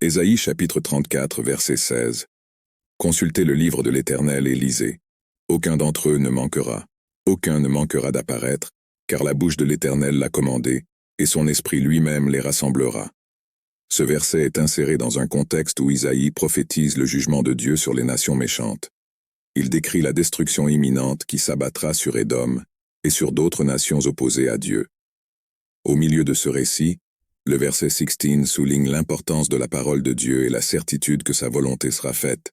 Ésaïe chapitre 34 verset 16. Consultez le livre de l'Éternel et lisez. Aucun d'entre eux ne manquera. Aucun ne manquera d'apparaître, car la bouche de l'Éternel l'a commandé, et son esprit lui-même les rassemblera. Ce verset est inséré dans un contexte où Isaïe prophétise le jugement de Dieu sur les nations méchantes. Il décrit la destruction imminente qui s'abattra sur Édom et sur d'autres nations opposées à Dieu. Au milieu de ce récit, le verset 16 souligne l'importance de la parole de Dieu et la certitude que sa volonté sera faite.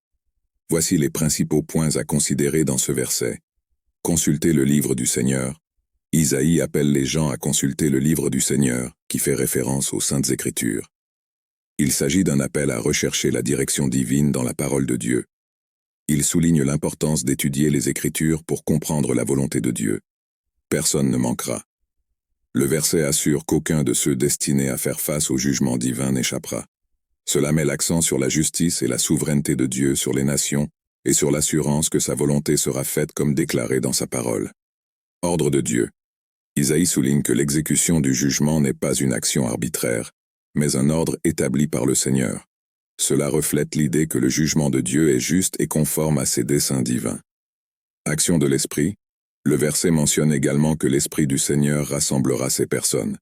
Voici les principaux points à considérer dans ce verset. Consultez le livre du Seigneur. Isaïe appelle les gens à consulter le livre du Seigneur, qui fait référence aux Saintes Écritures. Il s'agit d'un appel à rechercher la direction divine dans la parole de Dieu. Il souligne l'importance d'étudier les Écritures pour comprendre la volonté de Dieu. Personne ne manquera. Le verset assure qu'aucun de ceux destinés à faire face au jugement divin n'échappera. Cela met l'accent sur la justice et la souveraineté de Dieu sur les nations et sur l'assurance que sa volonté sera faite comme déclaré dans sa parole. Ordre de Dieu. Isaïe souligne que l'exécution du jugement n'est pas une action arbitraire, mais un ordre établi par le Seigneur. Cela reflète l'idée que le jugement de Dieu est juste et conforme à ses desseins divins. Action de l'Esprit. Le verset mentionne également que l'Esprit du Seigneur rassemblera ces personnes.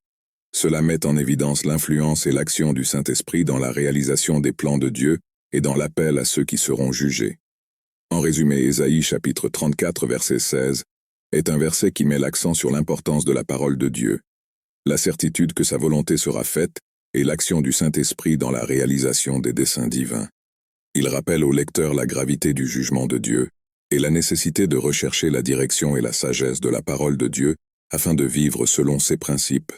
Cela met en évidence l'influence et l'action du Saint-Esprit dans la réalisation des plans de Dieu et dans l'appel à ceux qui seront jugés. En résumé, Ésaïe chapitre 34 verset 16 est un verset qui met l'accent sur l'importance de la parole de Dieu, la certitude que sa volonté sera faite et l'action du Saint-Esprit dans la réalisation des desseins divins. Il rappelle au lecteur la gravité du jugement de Dieu et la nécessité de rechercher la direction et la sagesse de la parole de Dieu afin de vivre selon ses principes